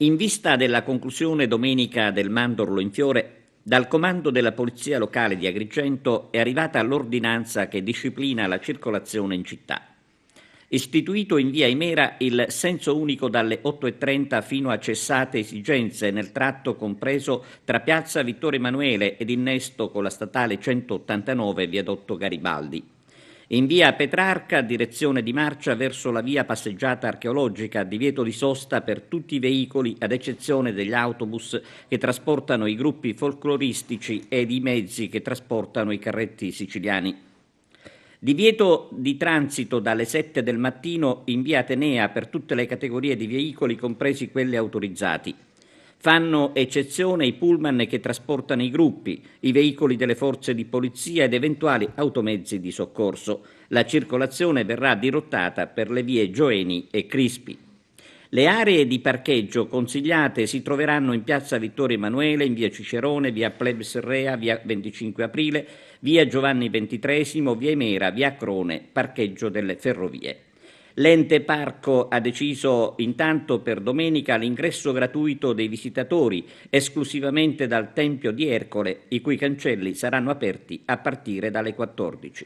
In vista della conclusione domenica del Mandorlo in Fiore, dal comando della Polizia Locale di Agrigento è arrivata l'ordinanza che disciplina la circolazione in città. Istituito in via Imera il senso unico dalle 8:30 fino a cessate esigenze nel tratto compreso tra piazza Vittorio Emanuele ed innesto con la statale 189 viadotto Garibaldi. In via Petrarca, direzione di marcia verso la via passeggiata archeologica, divieto di sosta per tutti i veicoli ad eccezione degli autobus che trasportano i gruppi folcloristici ed i mezzi che trasportano i carretti siciliani. Divieto di transito dalle 7 del mattino in via Atenea per tutte le categorie di veicoli, compresi quelli autorizzati. Fanno eccezione i pullman che trasportano i gruppi, i veicoli delle forze di polizia ed eventuali automezzi di soccorso. La circolazione verrà dirottata per le vie Gioeni e Crispi. Le aree di parcheggio consigliate si troveranno in piazza Vittorio Emanuele, in via Cicerone, via Plebs Rea, via 25 Aprile, via Giovanni XXIII, via Imera, via Crone, parcheggio delle ferrovie. L'ente parco ha deciso intanto per domenica l'ingresso gratuito dei visitatori esclusivamente dal Tempio di Ercole, i cui cancelli saranno aperti a partire dalle 14.